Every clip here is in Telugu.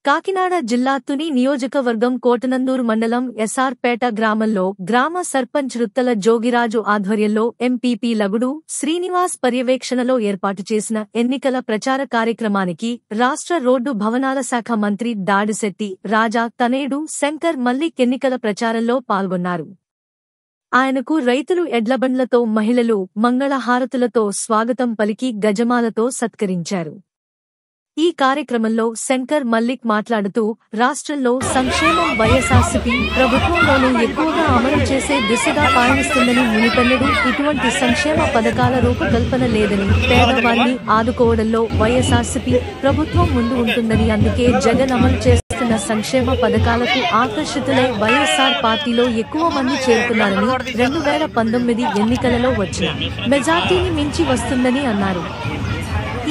కాకినాడ జిల్లా తుని నియోజకవర్గం కోటనందూరు మండలం ఎస్ఆర్ పేట గ్రామంలో గ్రామ సర్పంచ్ రుత్తల జోగిరాజు ఆధ్వర్యంలో ఎంపీపీ లగుడు శ్రీనివాస్ పర్యవేక్షణలో ఏర్పాటు చేసిన ఎన్నికల ప్రచార కార్యక్రమానికి రాష్ట్ర రోడ్డు భవనాల శాఖ మంత్రి దాడిశెట్టి రాజా తనయుడు శంకర్ మల్లిక్ ఎన్నికల ప్రచారంలో పాల్గొన్నారు. ఆయనకు రైతులు ఎడ్లబండ్లతో, మహిళలు మంగళహారతులతో స్వాగతం పలికి గజమాలతో సత్కరించారు. ఈ కార్యక్రమంలో శంకర్ మల్లిక్ మాట్లాడుతూ, రాష్ట్రంలో సంక్షేమం వైఎస్ఆర్సీపీ ప్రభుత్వంలోనూ ఎక్కువగా అమలు చేసే దిశగా పయనిస్తుందని, మునిపెన్నడూ ఇటువంటి సంక్షేమ పథకాల రూపకల్పన లేదని, పేదవారిని ఆదుకోవడంలో వైఎస్ఆర్సీపీ ప్రభుత్వం ముందు ఉంటుందని, అందుకే జగన్ అమలు చేస్తున్న సంక్షేమ పథకాలకు ఆకర్షితులై వైఎస్ఆర్ పార్టీలో ఎక్కువ మంది చేరుతున్నారని, 2019 ఎన్నికలలో వచ్చిన మెజార్టీని మించి వస్తుందని అన్నారు.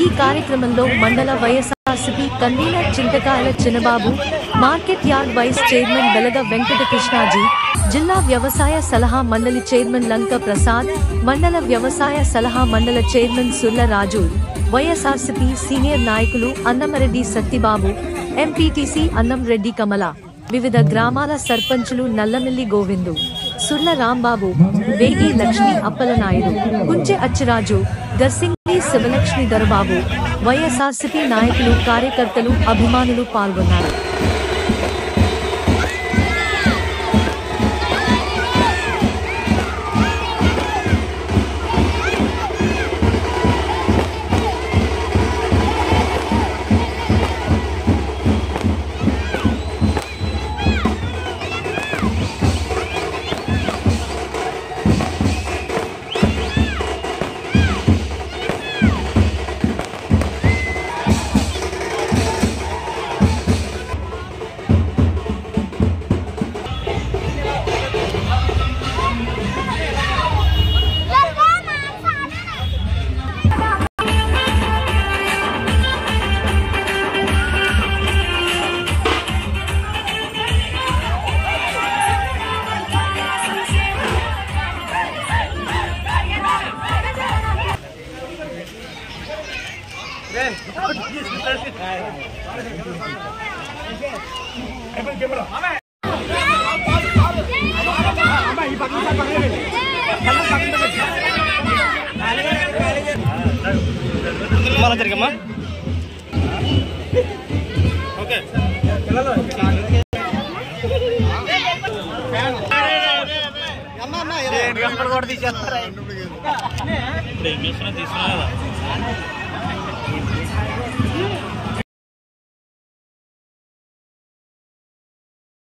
ఈ కార్యక్రమంలో మండల YSRCP convener Chintakayala Chinnababu, market yard vice chairman Belaga Venkatakrishnaji, జిల్లా వ్యవసాయ సలహా మండలి చైర్మన్ లంక ప్రసాద్, మండల వ్యవసాయ సలహా మండల చైర్మన్ సుర్ల రాజు, వైఎస్ఆర్సీపీ సీనియర్ నాయకులు అన్నమరెడ్డి సత్తిబాబు, ఎంపీటీసీ అన్నంరెడ్డి కమల, వివిధ గ్రామాల సర్పంచులు నల్లమిల్లి గోవిందు, సుర్ల రాంబాబు, వేగి లక్ష్మీ అప్పలనాయుడు, కుంచె అచ్చిరాజు, గర్సింగి శివలక్ష్మి దొరబాబు, వైఎస్ఆర్సీపీ నాయకులు, కార్యకర్తలు, అభిమానులు పాల్గొన్నారు. కూడా